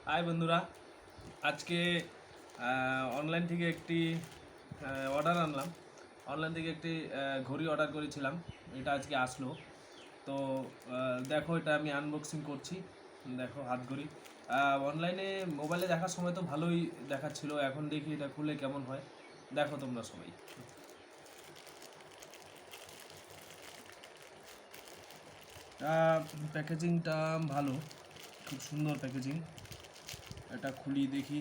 High বন্ধুরা, আজকে online থেকে একটি অর্ডার আনলাম। অনলাইন থেকে একটি ঘড়ি অর্ডার করেছিলাম, এটা আজকে আসলো। তো দেখো, এটা আমি আনবক্সিং করছি। দেখো, হাত ঘড়ি। অনলাইনে মোবাইলে দেখার সময় তো ভালোই দেখাচ্ছিল, এখন দেখি এটা খুলে কেমন হয়। দেখো তোমরা সবাই। প্যাকেজিংটা ভালো, খুব সুন্দর প্যাকেজিং। এটা খুলি দেখি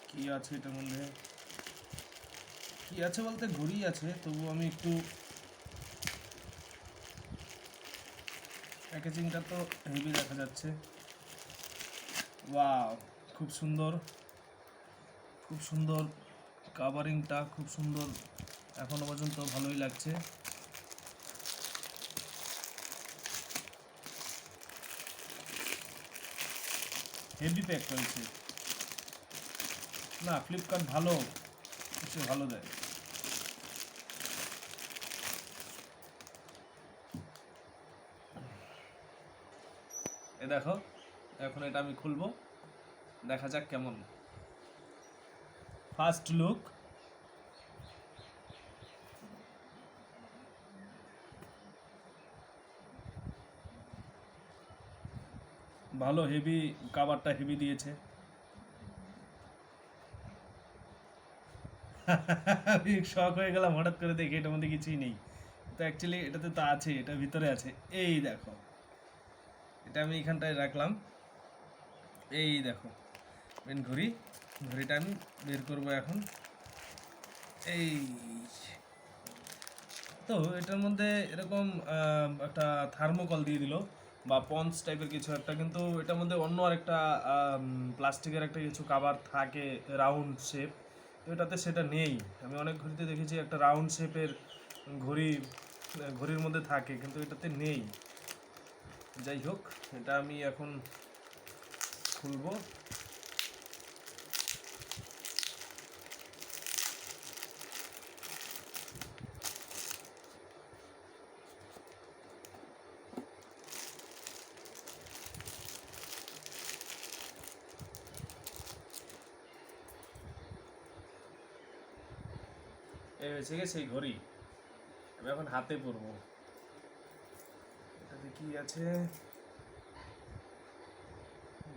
কি আছে এটার মধ্যে। কি আছে বলতে ঘড়ি আছে, তবু আমি একটু প্যাকেজিংটা তো হেভি দেখা যাচ্ছে। ওয়াও, খুব সুন্দর, খুব সুন্দর কাভারিংটা, খুব সুন্দর। এখনো পর্যন্ত ভালোই লাগছে। হেভি প্যাক করেছে। না, ফ্লিপকার্ট ভালো, সে ভালো দেয়। এ দেখো, এখন এটা আমি খুলবো, দেখা যাক কেমন। First look. ভালো, হেভি, কাভারটা হেভি দিয়েছে। আমি শখ হয়ে গেলাম হঠাৎ করে দেখে, এটার মধ্যে কিছুই নেই। তো অ্যাকচুয়ালি এটাতে তো আছে, এটা ভিতরে আছে। এই দেখো, এটা আমি এখানটায় রাখলাম। এই দেখো মেন ঘড়ি। ঘড়িটা আমি বের করবো এখন। এই, তো এটার মধ্যে এরকম একটা থার্মোকল দিয়ে দিল, বা পন্স টাইপের কিছু একটা, কিন্তু এটার মধ্যে অন্য আরেকটা প্লাস্টিকের একটা কিছু কাভার থাকে, রাউন্ড শেপ। তো এটাতে সেটা নেই। আমি অনেক ঘড়িতে দেখেছি একটা রাউন্ড শেপের ঘড়ি ঘড়ির মধ্যে থাকে, কিন্তু এটাতে নেই। যাই হোক, এটা আমি এখন খুলবো। এই হয়েছে গিয়ে সেই ঘড়ি, আমি এখন হাতে পরবো। এটাতে কি আছে?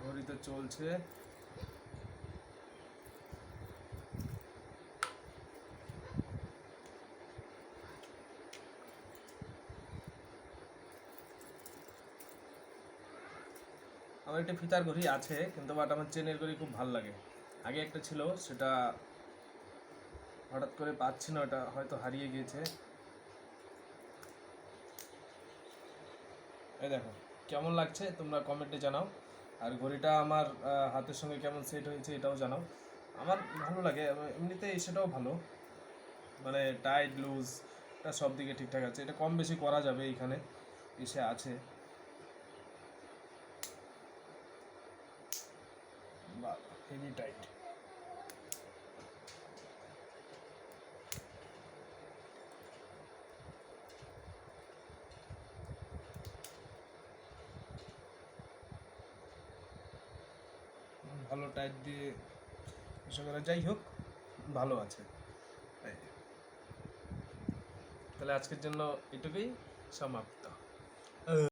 ঘড়ি তো চলছে। আমার একটা ফিতার ঘড়ি আছে, কিন্তু বাট আমার চেনের ঘড়ি খুব ভালো লাগে। আগে একটা ছিল, সেটা হঠাৎ করে পাচ্ছি না, ওটা হয়তো হারিয়ে গিয়েছে। এই দেখো, কেমন লাগছে তোমরা কমেন্টে জানাও। আর ঘড়িটা আমার হাতের সঙ্গে কেমন সেট হয়েছে এটাও জানাও। আমার ভালো লাগে, এমনিতে সেটাও ভালো, মানে টাইট লুজ এটা সব দিকে ঠিকঠাক আছে। এটা কম বেশি করা যাবে, এইখানে এসে আছে। বা হেভি টাইট। ভালো টাইট দিয়ে এসে করা, যাই হোক ভালো আছে। তাহলে আজকের জন্য এটুকুই, সমাপ্ত।